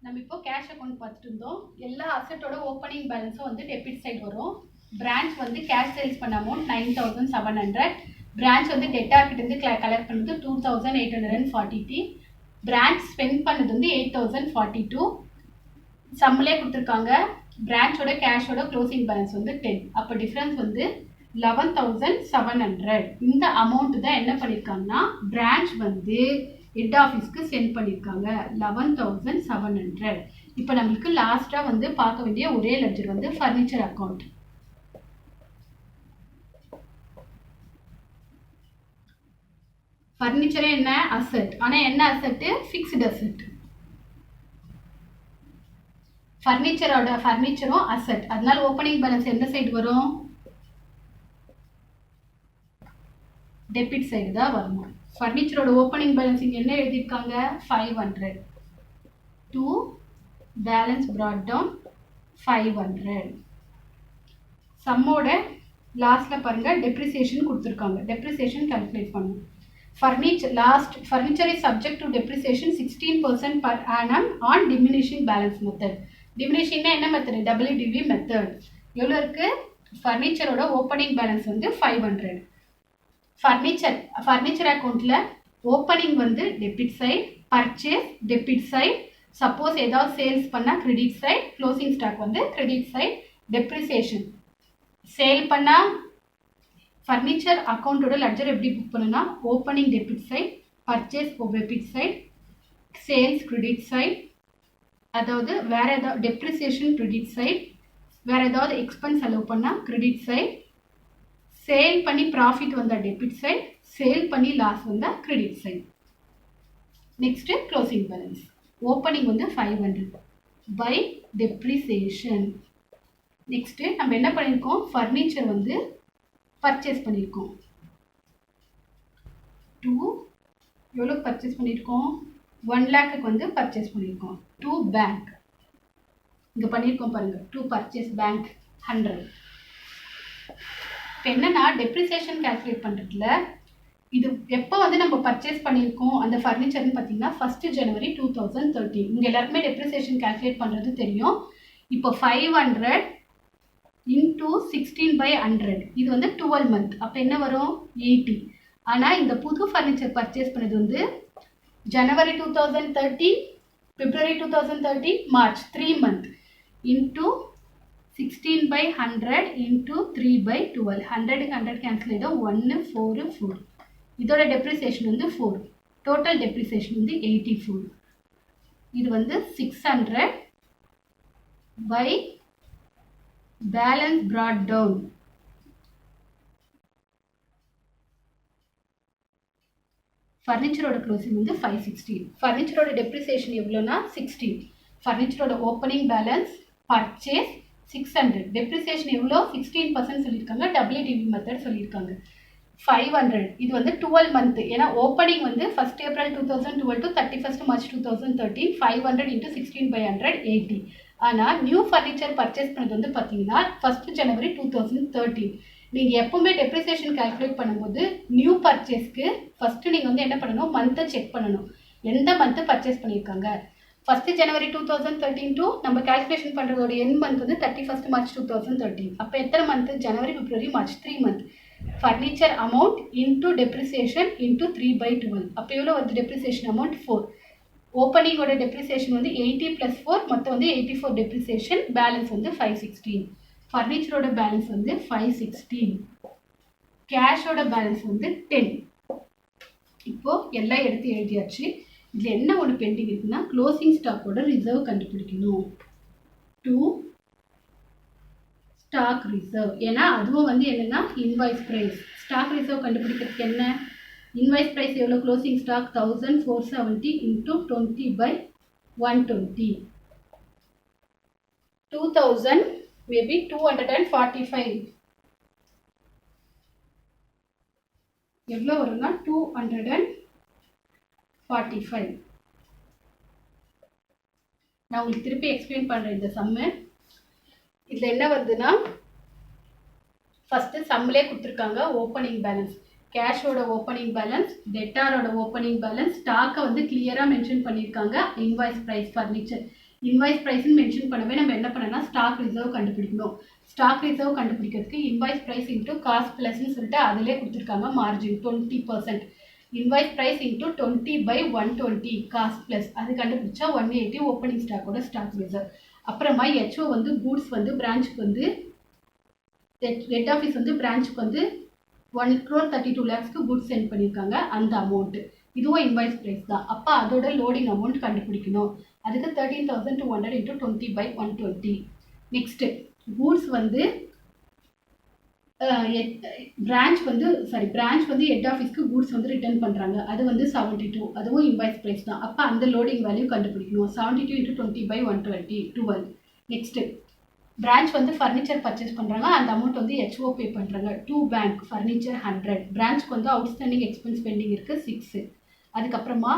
நம்ம இப்போ cash account பார்த்துட்டு இருந்தோம். எல்லா அசெட்டோட ஓப்பனிங் பேலன்ஸும் வந்து டெபிட் சைடு வரும். பிரான்ச் வந்து கேஷ் சேல்ஸ் பண்ண அமௌண்ட் 9700. பிரான்ச் வந்து டெட்டார் கிட்ட இருந்து கலெக்ட் பண்ணது 2840. பிரான்ச் ஸ்பெண்ட் பண்ணது வந்து 8042. சம்மிலே கொடுத்துருக்காங்க. பிரான்ச்சோட கேஷோட க்ளோசிங் பேலன்ஸ் வந்து 10. அப்போ டிஃப்ரென்ஸ் வந்து 11700. இந்த அமௌண்ட் தான் என்ன பண்ணியிருக்காங்கன்னா பிரான்ச் வந்து ஹெட் ஆஃபீஸ்க்கு சென்ட் பண்ணியிருக்காங்க 11700. இப்போ நம்மளுக்கு லாஸ்ட்டாக வந்து பார்க்க வேண்டிய ஒரே லெட்ஜர் வந்து ஃபர்னிச்சர் அக்கௌண்ட். ஃபர்னிச்சரே என்ன அசெட், ஆனால் என்ன அசெட்டு? Fixed asset. ஃபர்னிச்சரும் அசெட், அதனால ஓப்பனிங் பேலன்ஸ் எந்த சைடு வரும்? டெபிட் சைடு தான் வரணும். ஃபர்னிச்சரோட ஓப்பனிங் பேலன்ஸ் இங்கே என்ன எழுதியிருக்காங்க? 500. To balance brought down 500. சம்மோட லாஸ்ட்டில் பாருங்கள் டெப்ரிசியேஷன் கொடுத்துருக்காங்க. டெப்ரிசியேஷன் கால்குலேட் பண்ணும். Furniture is subject to depreciation 16% per annum on diminishing balance method. Diminishing என்ன மெத்தட்? WDV method. எவ்வளோ இருக்கு? ஃபர்னிச்சரோட ஓப்பனிங் பேலன்ஸ் வந்து 500. ஃபர்னிச்சர் அக்கௌண்ட்டில் ஓப்பனிங் வந்து debit side, purchase debit side, suppose ஏதாவது சேல்ஸ் பண்ணால் கிரெடிட் சைட், க்ளோசிங் ஸ்டாக் வந்து கிரெடிட் சைட். டெப்ரிசியேஷன் சேல் பண்ணால் ஃபர்னிச்சர் அக்கௌண்ட்டோட லெட்ஜர் எப்படி புக் பண்ணுன்னா opening debit side, purchase debit side, sales credit side, அதாவது வேறு ஏதாவது டெப்ரிசியேஷன் கிரெடிட் சைட், வேறு ஏதாவது எக்ஸ்பென்ஸ் அலோவ் பண்ணால் கிரெடிட் சைட், சேல் பண்ணி ப்ராஃபிட் வந்தால் டெபிட் சைட், சேல் பண்ணி லாஸ் வந்தால் credit side. Next closing balance. Opening வந்து 500 பை டெப்ரிசியேஷன். நெக்ஸ்ட்டு நம்ம என்ன பண்ணியிருக்கோம்? ஃபர்னிச்சர் வந்து பர்ச்சேஸ் பண்ணியிருக்கோம். எவ்வளோ பர்ச்சேஸ் பண்ணியிருக்கோம்? 1 lakhக்கு வந்து பர்ச்சேஸ் பண்ணியிருக்கோம். டு பேங்க் இங்கே பண்ணியிருக்கோம் பாருங்கள். To purchase bank 100. இப்போ என்னன்னா டெப்ரிசியேஷன் கால்குலேட் பண்ணுறதுல இது எப்போ வந்து நம்ம பர்ச்சேஸ் பண்ணியிருக்கோம் அந்த ஃபர்னிச்சர்னு பார்த்தீங்கன்னா 1 January 2013. இங்கே எல்லாருக்குமே டெப்ரிசியேஷன் கால்குலேட் பண்ணுறது தெரியும். இப்போ 500 into 16/100 இது வந்து 12 month. அப்போ என்ன வரும்? 80. ஆனால் இந்த புது ஃபர்னிச்சர் பர்ச்சேஸ் பண்ணது வந்து January 2013, February 2013, March 3 month into 16/100 into 3/12. 100க்கு 100 கேன்சல் ஆகிடும். 1 4 4. இதோட டெப்ரிசியேஷன் வந்து 4. டோட்டல் டெப்ரிசியேஷன் வந்து 84. இது வந்து 600 பை பேலன்ஸ் brought down. ஃபர்னிச்சரோட க்ளோசிங் வந்து 516. ஃபர்னிச்சரோட டெப்ரிசியேஷன் எவ்வளோனா 16. ஃபர்னிச்சரோட ஓப்பனிங் பேலன்ஸ் பர்ச்சேஸ் 600. டெப்ரிசியேஷன் எவ்வளோ? 16% சொல்லியிருக்காங்க. WDV மெத்தட் சொல்லியிருக்காங்க. 500 இது வந்து 12 மந்த். ஏன்னா ஓப்பனிங் வந்து 1 April 2012 to 31 March 2013. 500 into 16/100 80. ஆனால் நியூ ஃபர்னிச்சர் பர்ச்சேஸ் பண்ணது வந்து பார்த்தீங்கன்னா 1 January 2013. நீங்கள் எப்போவுமே டெப்ரிசியேஷன் கால்குலேட் பண்ணும்போது நியூ பர்ச்சேஸ்க்கு ஃபஸ்ட்டு நீங்கள் வந்து என்ன பண்ணணும்? மந்த்தை செக் பண்ணணும். எந்த மந்த்து பர்ச்சேஸ் பண்ணியிருக்காங்க. 1 January 2013 to நம்ம கால்குலேஷன் பண்ணுறதோட என் மந்த் வந்து 31 March 2013. அப்போ எத்தனை month? January, February, March 3 month. Furniture amount into depreciation into 3/12. அப்போ எவ்வளோ வருது? Depreciation amount 4. ஓப்பனிங்கோட டெப்ரிசியேஷன் வந்து 80 + 4 மொத்தம் வந்து 84 டெப்ரிசியேஷன். பேலன்ஸ் வந்து 516. ஃபர்னிச்சரோட பேலன்ஸ் வந்து 516. கேஷோட பேலன்ஸ் வந்து 10. இப்போது எல்லாம் எடுத்து எழுதியாச்சு. இதில் என்ன ஒன்று பெண்டிங் இருக்குன்னா க்ளோசிங் ஸ்டாக்கோட ரிசர்வ் கண்டுபிடிக்கணும். To stock reserve. ஏன்னா அதுவும் வந்து என்னென்னா இன்வாய்ஸ் ப்ரைஸ். ஸ்டாக் ரிசர்வ் கண்டுபிடிக்கிறதுக்கு என்ன? இன்வாய்ஸ் ப்ரைஸ் எவ்வளோ? Closing stock 1470 into 20/120. 2000 மேபி 245. எவ்வளோ வரும்னா 245. நான் உங்களுக்கு திருப்பி எக்ஸ்பிளைன் பண்ணுறேன் இந்த சம்மு. இதில் என்ன வருதுன்னா ஃபஸ்ட்டு சம்மிலே கொடுத்துருக்காங்க ஓப்பனிங் பேலன்ஸ். கேஷோட ஓப்பனிங் பேலன்ஸ், டெட்டாரோட ஓப்பனிங் பேலன்ஸ், ஸ்டாக்கை வந்து கிளியராக மென்ஷன் பண்ணியிருக்காங்க. இன்வாய்ஸ் ப்ரைஸ் ஃபர்னிச்சர் இன்வாய்ஸ் ப்ரைஸ்ன்னு மென்ஷன் பண்ணவே நம்ம என்ன பண்ணலாம், ஸ்டாக் ரிசர்வ் கண்டுபிடிக்கணும். ஸ்டாக் ரிசர்வ் கண்டுபிடிக்கிறதுக்கு இன்வாய்ஸ் ப்ரைஸ் இன்டூ காஸ்ட் ப்ளஸ்ன்னு சொல்லிட்டு அதிலே கொடுத்துருக்காங்க margin 20%. Invoice price into 20/120 cost plus, அது கண்டுபிடிச்சா 180 ஓப்பனிங் ஸ்டாக்கோட ஸ்டாக் ரிசர்வ். அப்புறமா ஹெச்ஓ வந்து கூட்ஸ் வந்து பிரான்ச்சுக்கு வந்து ஹெட் ஆஃபீஸ் வந்து பிரான்ச்சுக்கு வந்து 1,32 lakhsக்கு குட்ஸ் சென்ட் பண்ணியிருக்காங்க. அந்த அமௌண்ட்டு இதுவும் இன்வாய்ஸ் ப்ரைஸ் தான். அப்போ அதோட லோடிங் அமௌண்ட் கண்டுபிடிக்கணும். அதுக்கு 13,200 இன்டூ 20/120. நெக்ஸ்ட்டு கூட்ஸ் வந்து பிரான்ச் வந்து ஹெட் ஆஃபீஸ்க்கு கூட்ஸ் வந்து ரிட்டர்ன் பண்ணுறாங்க. அது வந்து 72, அதுவும் இன்வாய்ஸ் ப்ரைஸ் தான். அப்போ அந்த லோடிங் வேல்யூ கண்டுபிடிக்கணும். 72 இன்டூ 20/120 12. நெக்ஸ்ட்டு பிரான்ச் வந்து ஃபர்னிச்சர் பர்ச்சேஸ் பண்ணுறாங்க. அந்த அமௌண்ட் வந்து ஹெச்ஓ பே பண்ணுறாங்க. 2 பேங்க் ஃபர்னிச்சர் 100. பிரான்ச்சுக்கு வந்து அவுட்ஸ்டாண்டிங் எக்ஸ்பென்ஸ் பெண்டிங் இருக்குது 6. அதுக்கப்புறமா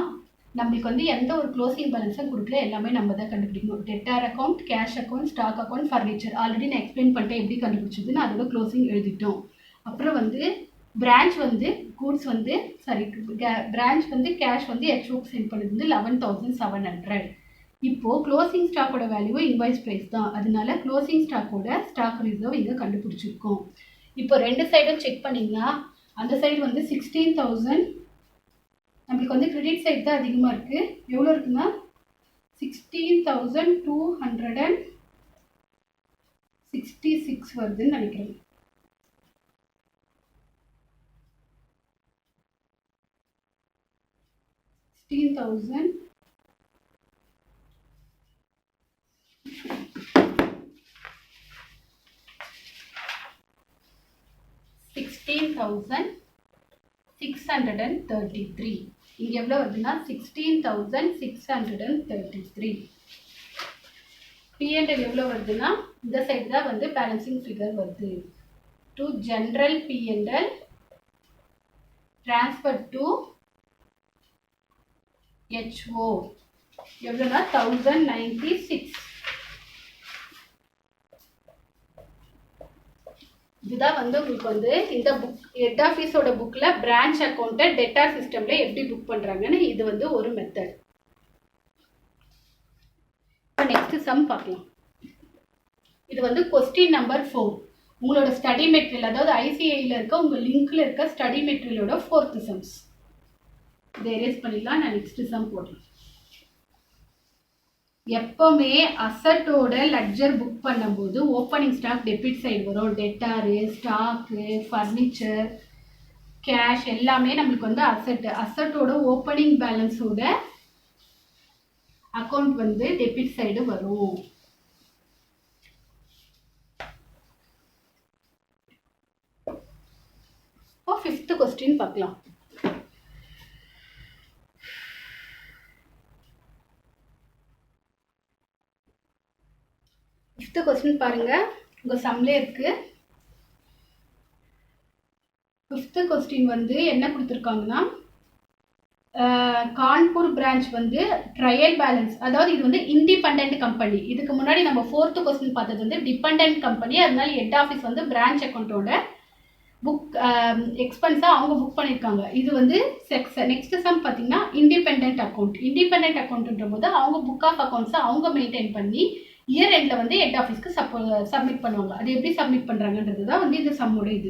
நம்மளுக்கு வந்து எந்த ஒரு க்ளோசிங் பேலன்ஸும் கொடுக்கல, எல்லாமே நம்ம தான் கண்டுபிடிக்கணும். Debtor account, cash account, stock account, furniture already நான் எக்ஸ்பிளைன் பண்ணிட்டேன் எப்படி கண்டுபிடிச்சதுன்னு. அதோட க்ளோசிங் எழுதிட்டோம். அப்புறம் வந்து பிரான்ச் வந்து கூட்ஸ் வந்து பிரான்ச் வந்து கேஷ் வந்து ஹெச்ஓக்கு சென்ட் பண்ணது வந்து 11,700. இப்போது க்ளோசிங் ஸ்டாக்கோட வேல்யூ இன்வாய்ஸ் ப்ரைஸ் தான். அதனால க்ளோசிங் ஸ்டாக்கோட ஸ்டாக் ரிசர்வ் இங்கே கண்டுபிடிச்சிருக்கோம். இப்போ ரெண்டு சைடும் செக் பண்ணிங்கன்னா அந்த சைடு வந்து 16,000, நம்மளுக்கு வந்து கிரெடிட் சைடு தான் அதிகமாக இருக்குது. எவ்வளோ இருக்குன்னா 16,266 வருதுன்னு நினைக்கிறேன். $16,633. இங்கே எவ்வளோ வருதுன்னா 16,633. P&L எவ்வளோ வருதுன்னா இந்த சைடு தான் வந்து பேலன்சிங் ஃபிகர் வருது. To general P&L transfer to HO எவ்வளோனா 1096. இதுதான் வந்து உங்களுக்கு வந்து இந்த புக் ஹெட் ஆஃபீஸோட புக்கில் பிரான்ச் அக்கௌண்ட்டை டெட்டார் சிஸ்டமில் எப்படி புக் பண்ணுறாங்கன்னு இது வந்து ஒரு மெத்தட். நெக்ஸ்ட் சம் பார்க்கலாம். இது வந்து கொஸ்டின் நம்பர் 4. உங்களோட ஸ்டடி மெட்டீரியல், அதாவது ஐசிஐயில் இருக்க உங்கள் லிங்க்கில் இருக்க ஸ்டடி மெட்டீரியலோட 4th சம்ஸ். இதை எரேஸ் பண்ணிடலாம். நான் நெக்ஸ்ட் சம் போடுறேன். எப்பவுமே அசட்டோட லெட்ஜர் புக் பண்ணும்போது ஓப்பனிங் ஸ்டாக் டெபிட் சைடு வரும். டெட்டாரு, ஸ்டாக்கு, ஃபர்னிச்சர், கேஷ் எல்லாமே நம்மளுக்கு வந்து அசட்டோட ஓப்பனிங் பேலன்ஸோட அக்கௌண்ட் வந்து டெபிட் சைடு வரும். இப்போ 5th கொஸ்டின் பார்க்கலாம். ஃபிஃப்த்து கொஸ்டின் பாருங்க, உங்க சம்லே இருக்கு. 5th கொஸ்டின் வந்து என்ன கொடுத்துருக்காங்கன்னா, கான்பூர் பிரான்ச் வந்து ட்ரையல் பேலன்ஸ், அதாவது இது வந்து இண்டிபெண்டன்ட் கம்பெனி. இதுக்கு முன்னாடி நம்ம 4th கொஸ்டின் பார்த்தது வந்து டிபெண்டன்ட் கம்பெனி. அதனால ஹெட் ஆஃபீஸ் வந்து பிரான்ச் அக்கௌண்ட்டோட புக் எக்ஸ்பென்ஸாக அவங்க புக் பண்ணியிருக்காங்க. இது வந்து நெக்ஸ்ட் சம் பார்த்தீங்கன்னா இண்டிபெண்டன்ட் அக்கௌண்ட். இண்டிபெண்டன்ட் அக்கௌண்ட்ன்ற போது அவங்க புக் ஆஃப் அக்கௌண்ட்ஸை அவங்க மெயின்டைன் பண்ணி இயர் எண்டில் வந்து ஹெட் ஆஃபீஸ்க்கு சப்மிட் பண்ணுவாங்க. அது எப்படி சப்மிட் பண்ணுறாங்கன்றது தான் வந்து இந்த சம்மோட இது.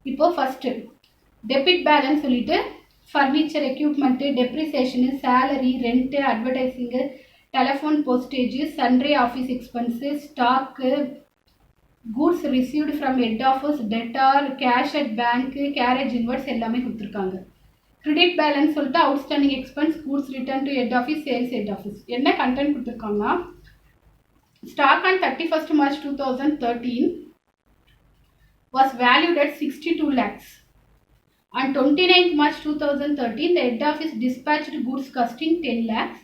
இப்போது ஃபஸ்ட்டு டெபிட் பேலன்ஸ் சொல்லிட்டு furniture, equipment, depreciation, salary, rent, advertising, telephone, postage, sundry office expense, stock, goods received from head office, debtor, cash at bank, carriage inwards எல்லாமே கொடுத்துருக்காங்க. கிரெடிட் பேலன்ஸ் சொல்லிட்டு outstanding expense, goods return to head office, sales head office. என்ன content கொடுத்துருக்காங்கன்னா, stock on 31st March 2013 was valued at 62 lakhs. On 29th March 2013, the head office dispatched goods costing 10 lakhs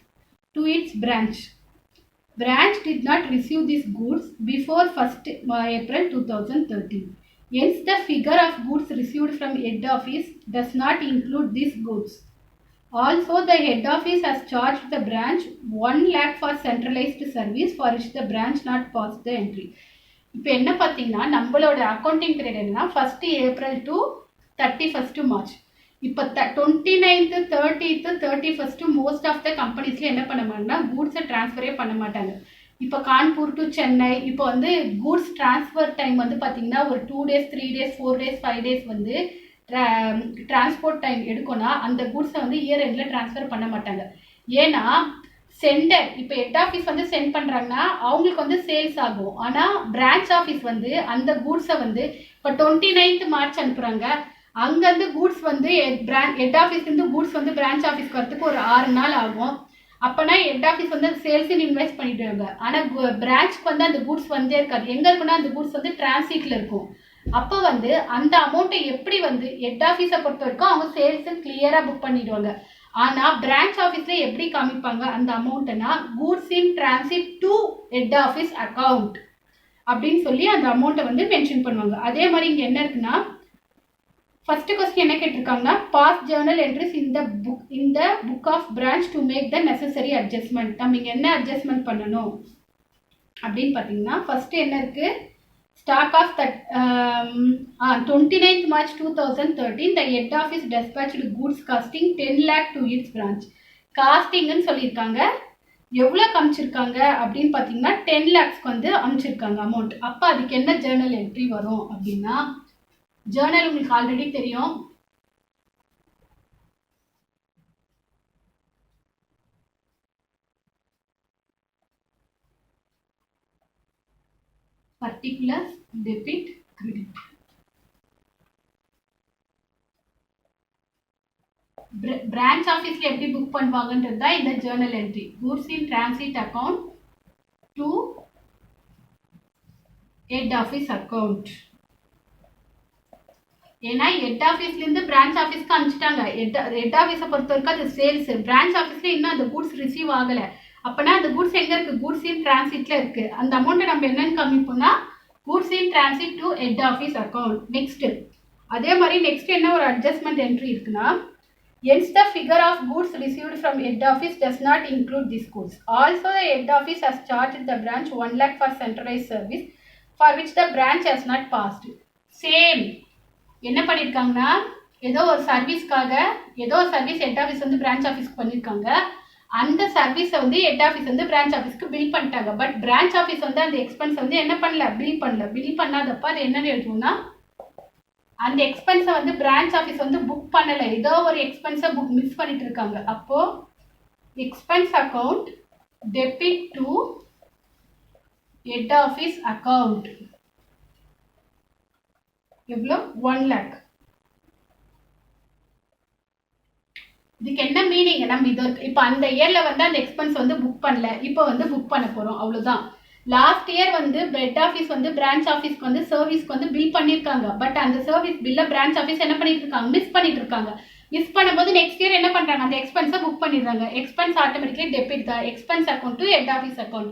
to its branch. Branch did not receive these goods before 1st April 2013. Hence, the figure of goods received from head office does not include these goods. Also, the head office has charged the branch 1 lakh for centralized service for which the branch not passed the entry. இப்போ என்ன பார்த்தீங்கன்னா, நம்மளோட accounting period என்னன்னா 1st April to 31st March. இப்போ 29th 30th 31st most of the கம்பெனிஸ்ல என்ன பண்ண மாட்டாங்கன்னா கூட்ஸை டிரான்ஸ்ஃபரே பண்ண மாட்டாங்க. இப்போ கான்பூர் டு சென்னை இப்போ வந்து கூட்ஸ் டிரான்ஸ்ஃபர் டைம் வந்து பார்த்தீங்கன்னா ஒரு 2 days 3 days 4 days 5 days வந்து டிரான்ஸ்போர்ட் டைம் எடுக்கும்னா அந்த கூட்ஸை வந்து இயர் எண்டில் டிரான்ஸ்ஃபர் பண்ண மாட்டாங்க. ஏன்னா சென்டர் இப்போ ஹெட் ஆஃபீஸ் வந்து சென்ட் பண்ணுறாங்கன்னா அவங்களுக்கு வந்து சேல்ஸ் ஆகும். ஆனால் பிரான்ச் ஆஃபீஸ் வந்து அந்த கூட்ஸை வந்து இப்போ 29th மார்ச் அனுப்புகிறாங்க, அங்கேருந்து கூட்ஸ் வந்து ஹெட் ஆஃபீஸ்லேருந்து கூட்ஸ் வந்து பிரான்ச் ஆஃபீஸ்க்கு வரதுக்கு ஒரு 6 நாள் ஆகும். அப்போனா ஹெட் ஆஃபீஸ் வந்து சேல்ஸ்ன்னு இன்வெஸ்ட் பண்ணிடுவாங்க. ஆனால் பிரான்ச்சுக்கு வந்து அந்த கூட்ஸ் வந்தே இருக்காது. எங்கே இருக்குன்னா அந்த கூட்ஸ் வந்து டிரான்சிட்டில் இருக்கும். அப்போ வந்து அந்த அமௌண்ட்டை எப்படி வந்து ஹெட் ஆஃபீஸை பொறுத்த வரைக்கும் அவங்க சேல்ஸை கிளியராக புக் பண்ணிடுவாங்க. ஆனால் பிரான்ச் ஆஃபீஸில் எப்படி காமிப்பாங்க அந்த அமௌண்ட்னா goods in transit to head office account அப்படின்னு சொல்லி அந்த அமௌண்ட்டை வந்து மென்ஷன் பண்ணுவாங்க. அதே மாதிரி இங்கே என்ன இருக்குன்னா ஃபர்ஸ்ட் கொஸ்டின் என்ன கேட்டிருக்காங்கன்னா பாஸ் ஜேர்னல் என்ட்ரிஸ் இந்த book of branch to make the necessary adjustment. நம்ம இங்கே என்ன அட்ஜஸ்ட்மெண்ட் பண்ணணும் அப்படின்னு பார்த்தீங்கன்னா ஃபர்ஸ்ட் என்ன இருக்கு, stock of 29th March 2013 the head office dispatched goods costing 10 lakh to its branch. காஸ்டிங்னு சொல்லியிருக்காங்க. எவ்வளோ காமிச்சிருக்காங்க அப்படின்னு பார்த்தீங்கன்னா 10 lakhsக்கு வந்து அமைச்சிருக்காங்க அமௌண்ட். அப்போ அதுக்கு என்ன ஜேர்னல் என்ட்ரி வரும் அப்படின்னா, ஜேர்னல் உங்களுக்கு ஆல்ரெடி தெரியும், particulars debit credit. பிரான்ச் ஆஃபீஸ்ல எப்படி புக் பண்ணுவாங்கன்றது தான் இந்த Journal entry. Goods in transit account to head office account. ஏன்னா ஹெட் ஆஃபீஸ்லேருந்து பிரான்ச் ஆஃபீஸ்க்கு அனுப்பிச்சிட்டாங்க. ஹெட் ஆஃபீஸை பொறுத்த வரைக்கும் அது சேல்ஸ். பிரான்ச் ஆஃபீஸில் இன்னும் அந்த கூட்ஸ் ரிசீவ் ஆகலை. அப்போனா அந்த கூட்ஸ் எங்கே இருக்குது, கூட்ஸ் இன் டிரான்சிட்டில் இருக்குது. அந்த அமௌண்ட்டை நம்ம என்னென்னு காமிப்போம்னா goods in transit to head office account. Next அதே மாதிரி நெக்ஸ்ட் என்ன ஒரு அட்ஜஸ்ட்மெண்ட் என்ட்ரி இருக்குன்னா, hence the figure of goods received from head office does not include these goods. Also the head office has charged the branch 1 lakh for centralized service for which the branch has not passed. Same என்ன பண்ணியிருக்காங்கன்னா, ஏதோ ஒரு சர்வீஸ்க்காக ஏதோ ஒரு service head office வந்து branch ஆஃபீஸ்க்கு பண்ணியிருக்காங்க. அந்த சர்வீஸை வந்து ஹெட் ஆஃபீஸ் வந்து பிரான்ச் ஆஃபீஸ்க்கு பில் பண்ணிட்டாங்க. பட் பிரான்ச் ஆஃபீஸ் வந்து அந்த எக்ஸ்பென்ஸ் வந்து என்ன பண்ணல, பில் பண்ணல. பில் பண்ணாதப்ப அது என்னன்னு எழுதுவோம்னா, அந்த எக்ஸ்பென்ஸை வந்து பிரான்ச் ஆஃபீஸ் வந்து புக் பண்ணலை, ஏதோ ஒரு எக்ஸ்பென்ஸை மிஸ் பண்ணிட்டு இருக்காங்க. அப்போ expense account debit to head office account எவ்வளோ, 1 lakh. இதுக்கு என்ன மீனிங், நம்ம இது இப்போ அந்த இயர்ல வந்து அந்த எக்ஸ்பென்ஸ் வந்து புக் பண்ணல, இப்போ வந்து புக் பண்ண போறோம், அவ்வளோதான். லாஸ்ட் இயர் வந்து ஹெட் ஆஃபீஸ் வந்து பிரான்ச் ஆஃபீஸ்க்கு வந்து சர்வீஸ்க்கு வந்து பில் பண்ணியிருக்காங்க. பட் அந்த சர்வீஸ் பில்லை பிரான்ச் ஆஃபீஸ் என்ன பண்ணிட்டு இருக்காங்க, மிஸ் பண்ணிட்டு இருக்காங்க. மிஸ் பண்ணும்போது நெக்ஸ்ட் இயர் என்ன பண்றாங்க, அந்த எக்ஸ்பென்ஸை புக் பண்ணிடுறாங்க. எக்ஸ்பென்ஸ் ஆட்டோமேட்டிக்கலி டெபிட் தான், expense account to head office account.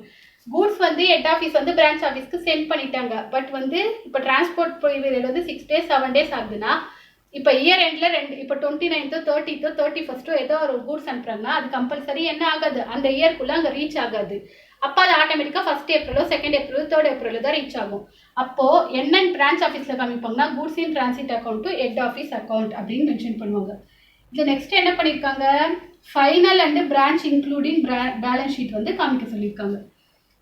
Goods வந்து ஹெட் ஆஃபீஸ் வந்து பிரான்ச் ஆஃபீஸ்க்கு சென்ட் பண்ணிட்டாங்க. பட் வந்து இப்போ டிரான்ஸ்போர்ட் பீரியட் வந்து 6 days 7 days ஆகுதுன்னா, இப்போ இயர் எண்டில் இப்போ 29th 30th 31st ஏதோ ஒரு கூட்ஸ் அனுப்புறாங்கன்னா அது கம்பல்சரி என்ன ஆகாது, அந்த இயர்க்குள்ளே அங்கே ரீச் ஆகாது. அப்போ அது ஆட்டோமேட்டிக்காக 1st April 2nd April 3rd April தான் ரீச் ஆகும். அப்போது என்னென்னு பிரான்ச் ஆஃபீஸில் காமிப்பாங்கன்னா goods in transit account to head office account அப்படின்னு மென்ஷன் பண்ணுவாங்க. இது நெக்ஸ்ட் என்ன பண்ணியிருக்காங்க, final and branch including balance sheet வந்து காமிக்க சொல்லியிருக்காங்க.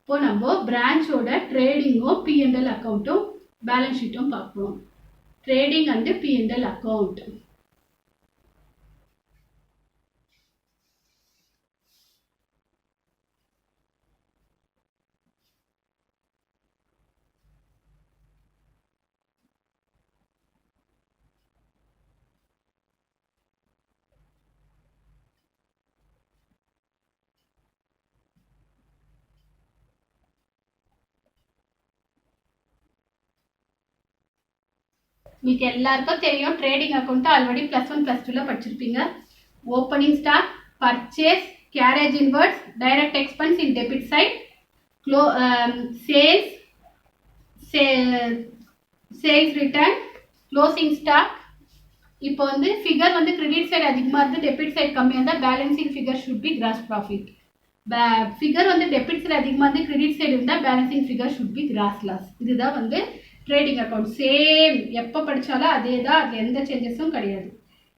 இப்போ நம்ம பிரான்ச்சோட ட்ரேடிங்கும் P&L அக்கௌண்ட்டும் பேலன்ஸ் ஷீட்டும் பார்ப்போம். Trading and P&L account. உங்களுக்கு எல்லாருக்கும் தெரியும், ட்ரேடிங் அக்கௌண்ட் ஆல்ரெடி +1 +2ல படிச்சிருப்பீங்க. Opening stock, purchase, carriage inwards, direct expense in debit side, sales return, closing stock. இப்போ வந்து ஃபிகர் வந்து கிரெடிட் சைடு அதிகமாக இருந்து டெபிட் சைடு கம்மியாக இருந்தால் balancing figure should be gross profit. Figure வந்து டெபிட் சைடு அதிகமாக இருந்து கிரெடிட் சைடு இருந்தால் balancing figure should be gross loss. இதுதான் வந்து ட்ரேடிங் அக்கௌண்ட். சேம் எப்போ படித்தாலும் அதே தான், அதில் எந்த சேஞ்சஸும் கிடையாது.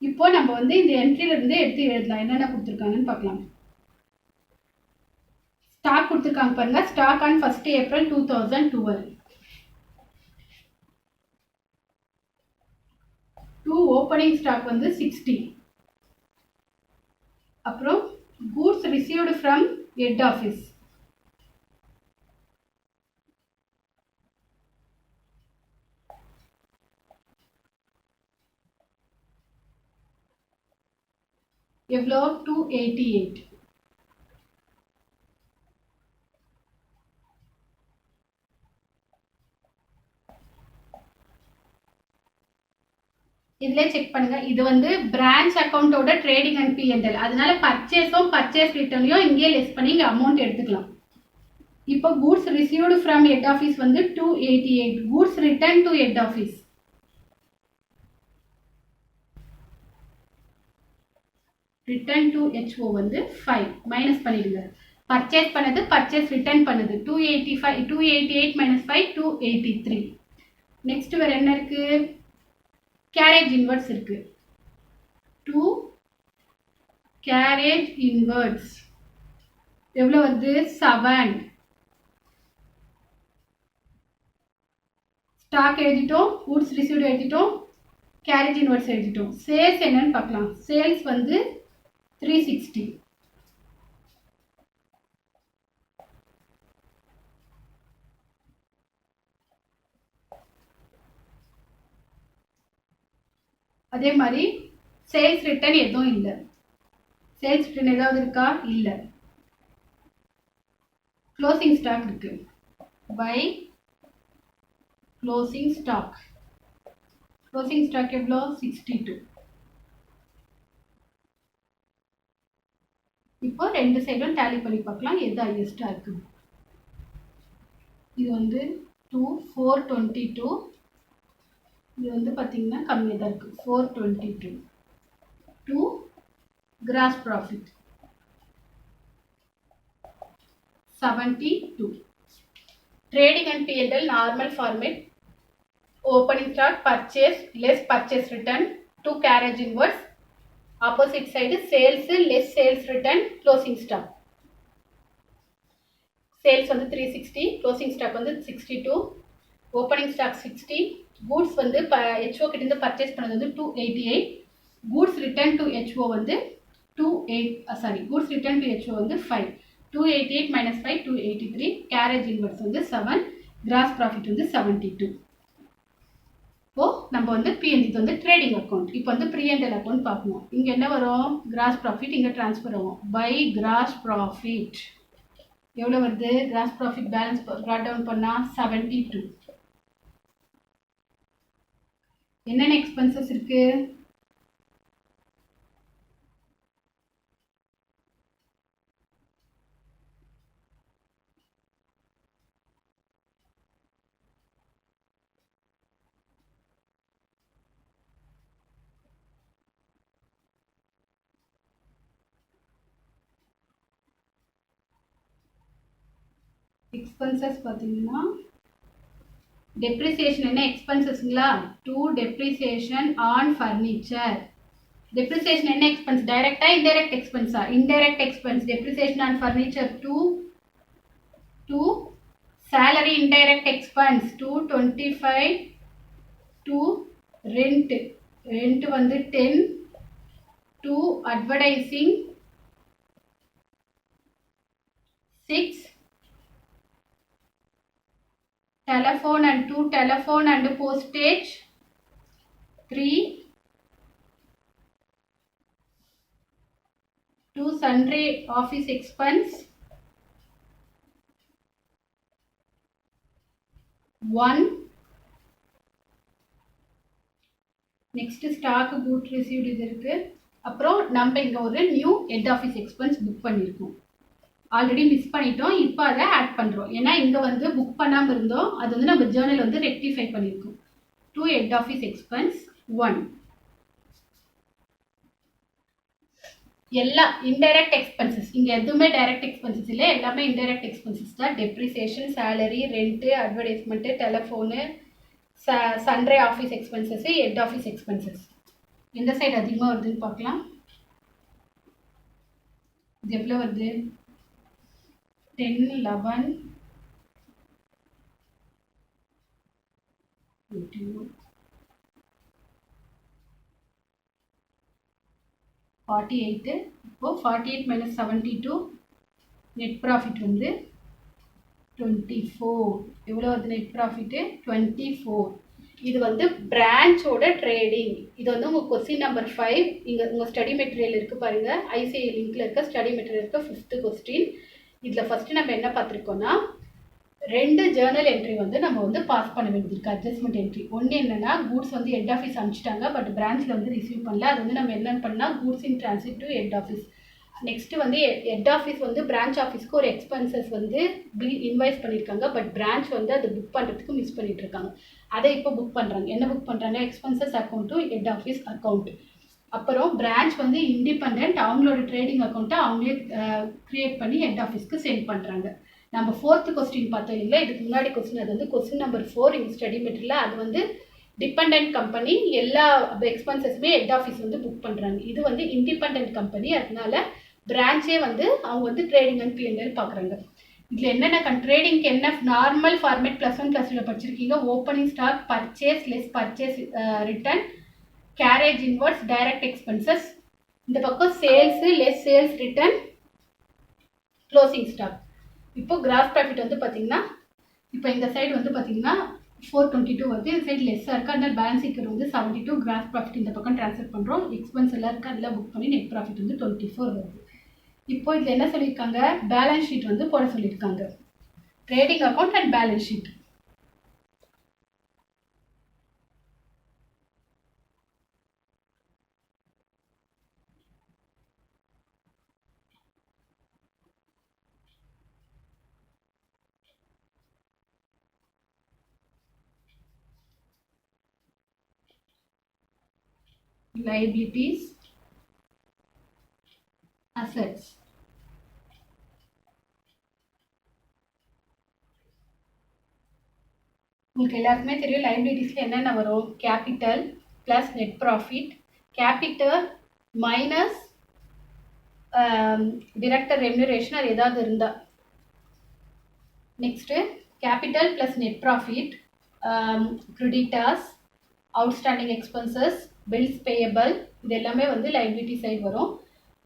இப்போ நம்ம வந்து இந்த என்ட்ரில இருந்து எடுத்து எழுதலாம். என்னென்ன கொடுத்துருக்காங்கன்னு பார்க்கலாம். ஸ்டாக் கொடுத்துருக்காங்க பாருங்க. Stock on 1st April 2012. Opening stock வந்து 60. அப்புறம் goods received from head office. எவ்வளோ 288. இதுல செக் பண்ணுங்க. இது வந்து பிரான்ச் அக்கவுண்டோட ட்ரேடிங் அண்ட் P&L. அதனால பர்ச்சேஸும் பர்ச்சேஸ் ரிட்டர்னையும் இங்கே லெஸ் பண்ணி இங்க அமௌண்ட் எடுத்துக்கலாம். இப்போ goods received from head office வந்து 288. Goods return to head office return to HO வந்து 5 மைனஸ் பண்ணிடுங்க. பர்ச்சேஸ் பண்ணது பர்ச்சேஸ் ரிட்டர்ன் பண்ணது 288 minus 5 283. நெக்ஸ்ட் வேற என்ன இருக்கு? கேரேஜ் இன்வெர்ட்ஸ் இருக்கு. 2 கேரேஜ் இன்வெர்ட்ஸ் எவ்வளவு வருது? 7. ஸ்டாக் எழுதிட்டோம், கூட்ஸ் ரிசீவ்டு எழுதிட்டோம், கேரேஜ் இன்வெர்ட்ஸ் எழுதிட்டோம். சேல்ஸ் என்னன்னு பார்க்கலாம். சேல்ஸ் வந்து 360. அதே மாதிரி சேல்ஸ் ரிட்டர்ன் எதுவும் இல்லை. சேல்ஸ் ரிட்டர்ன் ஏதாவது இருக்கா? இல்லை. க்ளோசிங் ஸ்டாக் இருக்கு. By closing stock. Closing stock எவ்வளோ? 62. இப்போ ரெண்டு சைடும் டேலி பண்ணி பார்க்கலாம் எது ஹையஸ்டா இருக்கு. இது வந்து 422. இது வந்து பார்த்தீங்கன்னா கம்மியாக தான் இருக்குது. 422. 2 gross profit 72. Trading and P&L normal format. Opening stock purchase less purchase return 2 carriage inwards. Opposite side sales less sales return closing stock. Sales வந்து 360, க்ளோசிங் ஸ்டாக் வந்து 62, ஓப்பனிங் ஸ்டாக் 60. கூட்ஸ் வந்து HO கிட்ட இருந்து பர்ச்சேஸ் பண்ணது வந்து 288. Goods return to HO வந்து goods return to HO வந்து 5. 288 minus 5 283. Garage inverse வந்து 7. கிராஸ் ப்ராஃபிட் வந்து 72. இப்போ நம்ம வந்து P&L வந்து ட்ரேடிங் அக்கௌண்ட். இப்போ வந்து P&L அக்கௌண்ட் பார்க்கணும். இங்கே என்ன வரும்? கிராஸ் ப்ராஃபிட் இங்கே ட்ரான்ஸ்ஃபர் ஆகும். பை கிராஸ் ப்ராஃபிட் எவ்வளோ வருது? Gross profit balance brought down பண்ணால் 72. என்னென்ன எக்ஸ்பென்சஸ் இருக்கு? எக்ஸ்பென்சஸ் பார்த்தீங்கன்னா டெப்ரிசியேஷன் என்ன எக்ஸ்பென்சஸ்ங்களா? 2 டெப்ரிசியேஷன் ஆன் ஃபர்னிச்சர். டெப்ரிசியேஷன் என்ன எக்ஸ்பென்ஸ்? டைரக்டா இன்டைரக்ட் எக்ஸ்பென்ஸா? Indirect expense. Depreciation on furniture 2 salary indirect expense 225. 2 rent வந்து 10. 2 advertising 6. telephone and 2 telephone and postage 3. 2 sundry office expense 1. next stock good received இது இருக்கு. அப்புறம் நம்ம இங்க ஒரு new head office expense book பண்ணிருக்கோம். ஆல்ரெடி மிஸ் பண்ணிட்டோம். இப்போ அதை ஆட் பண்றோம். ஏன்னா இங்க வந்து புக் பண்ணாம இருந்தோம். அது வந்து நம்ம ஜர்னல் வந்து ரெக்டிஃபை பண்ணிருக்கோம். 2 ஹெட் ஆஃபீஸ் எக்ஸ்பென்ஸ் 1. எல்லா இன்டைரக்ட் எக்ஸ்பென்சஸ். இங்க எதுவுமே டைரக்ட் எக்ஸ்பென்சஸ் இல்லை. எல்லாமே இன்டைரக்ட் எக்ஸ்பென்சஸ் தான். Depreciation, salary, rent, advertisement, telephone, sundry office expenses, head office expenses. எந்த சைடு அதிகமாக வருதுன்னு பார்க்கலாம். இது எவ்வளோ வருது? 10, 11, 48. இப்போ 48 minus 72 நெட் ப்ராஃபிட் வந்து 24. எவ்வளோ வருது நெட் ப்ராஃபிட்டு? 24. இது வந்து பிரான்ச்சோட ட்ரேடிங். இது வந்து உங்கள் கொஸ்டின் நம்பர் 5. இங்கே உங்கள் ஸ்டடி மெட்டீரியல் இருக்குது பாருங்கள். ஐசிஐ லிங்க்கில் இருக்க ஸ்டடி மெட்டீரியல் இருக்க 5th கொஸ்டின். இதில் ஃபஸ்ட்டு நம்ம என்ன பார்த்துருக்கோன்னா 2 ஜேர்னல் என்ட்ரி வந்து நம்ம வந்து பாஸ் பண்ண வேண்டியது இருக்குது. Adjustment entry. ஒன்று என்னென்னா கூட்ஸ் வந்து ஹெட் ஆஃபீஸ் அனுப்பிச்சிட்டாங்க, பட் பிரான்ச்சில் வந்து ரிசீவ் பண்ணல. அது வந்து நம்ம என்னென்னு பண்ணால் goods in transit to head office. Next வந்து ஹெட் ஆஃபீஸ் வந்து பிரான்ச் ஆஃபீஸ்க்கு ஒரு எக்ஸ்பென்சஸ் வந்து இன்வைஸ் பண்ணியிருக்காங்க, பட் பிரான்ச் வந்து அது புக் பண்ணுறதுக்கு மிஸ் பண்ணிட்டு இருக்காங்க. அதை இப்போ புக் பண்ணுறாங்க. என்ன புக் பண்ணுறாங்க? Expenses account to head office account. அப்புறம் பிரான்ச் வந்து இண்டிபெண்ட் அவங்களோட ட்ரேடிங் அக்கௌண்ட்டை அவங்களே க்ரியேட் பண்ணி ஹெட் ஆஃபீஸ்க்கு சென்ட் பண்ணுறாங்க. நம்ம 4th கொஸ்டின் பார்த்தோம் இல்லை, இதுக்கு முன்னாடி கொஸ்டின். அது வந்து கொஸ்டின் நம்பர் 4 இந்த ஸ்டடி மெட்டீரியல். அது வந்து டிபெண்ட் கம்பெனி எல்லா எக்ஸ்பென்சஸுமே ஹெட் ஆஃபீஸ் வந்து புக் பண்ணுறாங்க. இது வந்து இண்டிபெண்ட் கம்பெனி, அதனால பிரான்ச்சே வந்து அவங்க வந்து ட்ரேடிங் அண்ட் பிஎன்எல் பார்க்குறாங்க. இதில் என்னென்ன ட்ரேடிங்க்கு என்ன நார்மல் ஃபார்மேட் +1 +2 படிச்சிருக்கீங்க. Opening stock, purchase, less purchase return, carriage inwards, direct expenses. இந்த பக்கம் sales, less sales return, closing stock. இப்போ கிராஸ் ப்ராஃபிட் வந்து பார்த்தீங்கன்னா இப்போ இந்த சைடு வந்து பார்த்தீங்கன்னா 422 வருது. இந்த சைடு லெஸ்ஸாக இருக்குது, அதனால் பேலன்ஸ் ஈக்குவல் வந்து 72. கிராஸ் ப்ராஃபிட் இந்த பக்கம் ட்ரான்ஸ்ஃபர் பண்ணுறோம். எக்ஸ்பென்ஸ் எல்லாம் இருக்குது, அதெல்லாம் புக் பண்ணி நெட் ப்ராஃபிட் வந்து 24 வருது. இப்போ இதில் என்ன சொல்லியிருக்காங்க? பேலன்ஸ் ஷீட் வந்து போட சொல்லியிருக்காங்க. Trading account and balance sheet. Liabilities, assets. உங்களுக்கு எல்லாருக்குமே தெரியும் லைபிலிட்டிஸில் என்னென்ன வரும். Capital plus net profit, capital minus director remuneration, அது ஏதாவது இருந்தால். Next capital plus net profit, creditors, outstanding expenses, bills payable, இது எல்லாமே வந்து லைபிலிட்டி சைடு வரும்.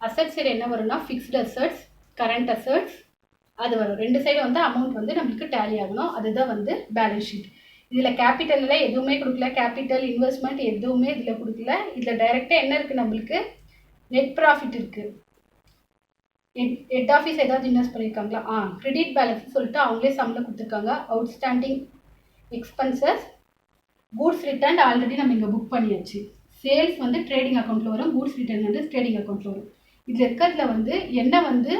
அசட் சைடு என்ன வரும்னா ஃபிக்ஸ்டு அசட்ஸ், கரண்ட் அசட்ஸ், அது வரும். 2 சைடு வந்து அமௌண்ட் வந்து நம்மளுக்கு டேலி ஆகணும். அதுதான் வந்து பேலன்ஸ் ஷீட். இதில் கேபிட்டலில் எதுவுமே கொடுக்கல, கேபிட்டல் இன்வெஸ்ட்மெண்ட் எதுவுமே இதில் கொடுக்கல. இதில் டைரெக்டாக என்ன இருக்குது? நம்மளுக்கு நெட் ப்ராஃபிட் இருக்குது. ஹெட் ஆஃபீஸ் ஏதாவது இன்வெஸ்ட் பண்ணியிருக்காங்களா? கிரெடிட் பேலன்ஸ் சொல்லிட்டு அவங்களே சம்மில் கொடுத்துருக்காங்க. Outstanding expenses, goods return already நம்ம இங்கே புக் பண்ணியாச்சு. சேல்ஸ் வந்து ட்ரேடிங் அக்கௌண்ட்டில் வரும், கூட்ஸ் ரிட்டர்ன் வந்து ட்ரேடிங் அக்கௌண்ட்டில் வரும். இதில் இருக்கிறதுல வந்து என்ன வந்து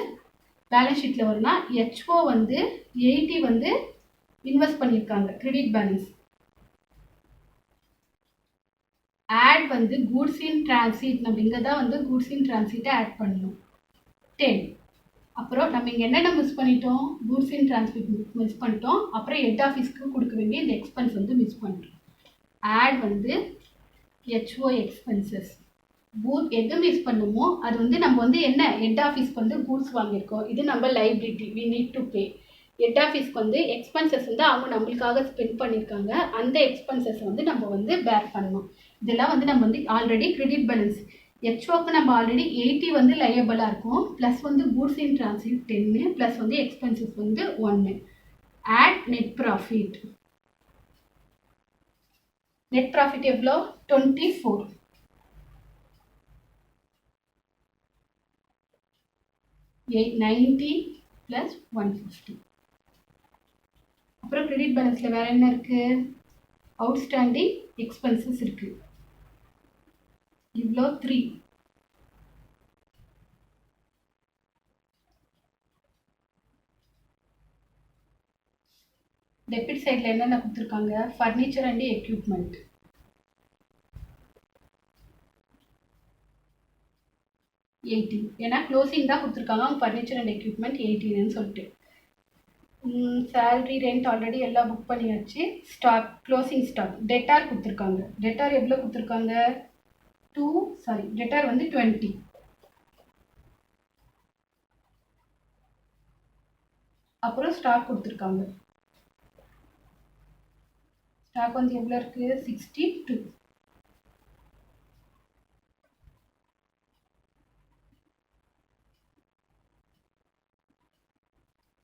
பேலன்ஸ் ஷீட்டில் வரும்னா ஹெச்ஓ வந்து 80 வந்து இன்வெஸ்ட் பண்ணியிருக்காங்க, கிரெடிட் பேலன்ஸ். ஆட் வந்து கூட்ஸ் இன் டிரான்சிட், நம்ம இங்கே தான் வந்து கூட்ஸ் இன் டிரான்சிட்டை ஆட் பண்ணணும் 10. அப்புறம் நம்ம இங்கே என்னென்ன மிஸ் பண்ணிட்டோம்? கூட்ஸ் இன் டிரான்சிட் மிஸ் பண்ணிட்டோம். அப்புறம் ஹெட் ஆஃபீஸ்க்கு கொடுக்க வேண்டிய இந்த எக்ஸ்பென்ஸ் வந்து மிஸ் பண்ணிட்டோம். ஆட் வந்து ஹெச்ஓ எக்ஸ்பென்சஸ். எது மிஸ் பண்ணுமோ அது வந்து நம்ம வந்து என்ன ஹெட் ஆஃபீஸ்க்கு வந்து கூட்ஸ் வாங்கியிருக்கோம், இது நம்ம liability, we need to pay. Head ஆஃபீஸ்க்கு வந்து எக்ஸ்பென்சஸ் வந்து அவங்க நம்மளுக்காக ஸ்பெண்ட் பண்ணியிருக்காங்க, அந்த எக்ஸ்பென்சஸ் வந்து நம்ம வந்து பேர் பண்ணணும். இதெல்லாம் வந்து நம்ம வந்து ஆல்ரெடி கிரெடிட் பேலன்ஸ். ஹெச்ஓக்கு நம்ம ஆல்ரெடி 80 வந்து லையபிளாக இருக்கும், ப்ளஸ் வந்து கூட்ஸ் இன் டிரான்சிட் 10, ப்ளஸ் வந்து எக்ஸ்பென்சஸ் வந்து 1. Add net profit. Net profit எவ்வளோ? 24. 90 + 150. அப்புறம் கிரெடிட் பேலன்ஸில் வேறு என்ன இருக்குது? அவுட்ஸ்டாண்டிங் எக்ஸ்பென்சஸ் இருக்குது, இவ்வளோ 3. டெபிட் சைடில் என்னென்ன கொடுத்துருக்காங்க? ஃபர்னிச்சர் அண்ட் எக்யூப்மெண்ட் 18, ஏன்னா க்ளோசிங் தான் கொடுத்துருக்காங்க. அவங்க ஃபர்னிச்சர் அண்ட் எக்யூப்மெண்ட் 18ன்னு சொல்லிட்டு. சேலரி, ரெண்ட் ஆல்ரெடி எல்லாம் புக் பண்ணியாச்சு. ஸ்டாக், க்ளோசிங் ஸ்டாக், டெட்டார் கொடுத்துருக்காங்க. டெட்டார் எவ்வளோ கொடுத்துருக்காங்க? டெட்டார் வந்து 20. அப்புறம் ஸ்டாக் கொடுத்துருக்காங்க. ஸ்டாக் வந்து எவ்வளோ இருக்குது? 62.